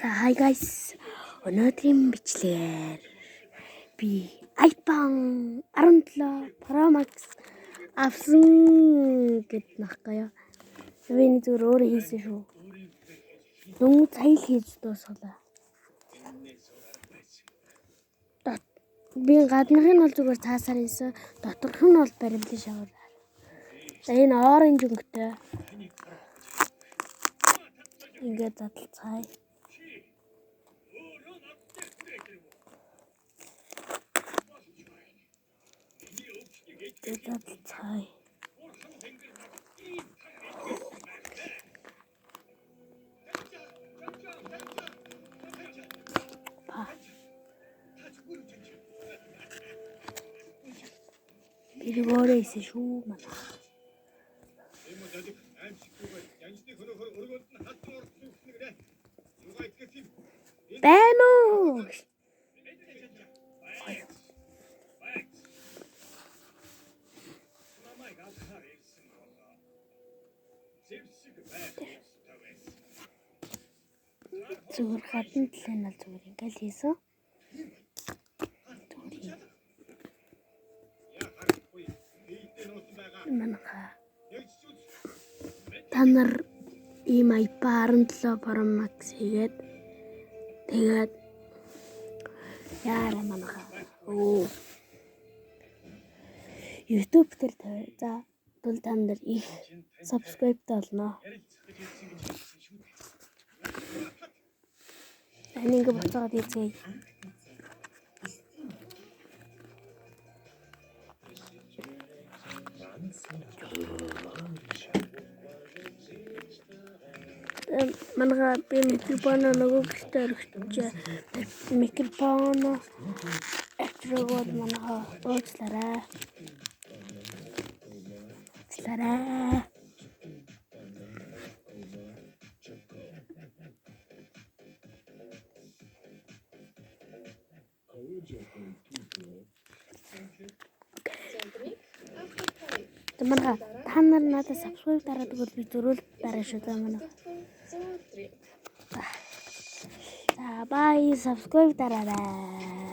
Hi guys. Өнөөдрийн бичлэгээр би iPhone 17 Pro Max авсан гэд нахгая. Тэвний зүгээр өөрөө хийсэн шүү. Дөнгөж сая л хийж дуусгалаа. Би гаднах нь бол зүгээр цаасаар хийсэн. Доторх нь бол баримлын шавар. За энэ оранж өнгөтэй. Ингээд задлцгаая. Задлцгаая. 이거를 이제 쇼만. 빼노. зүгээр гадна талын нь зүгээр ингээл хийсэн. Та нар ийм iPhone 17 Pro Max хийгээд тэгээд яараа манайха YouTube дээр тавь. За бол та нар их subscribe болно. Энийг буцаад хийцгээе. Манайха би микрофон нөгөө гэртээ өргөчөө. Микрофон этрогод манайха уучлаарай. Манайха та нар надад subscribe дараадаг бол би зөрөөл дараа шүү дээ манайха. За bye subscribe дараарай.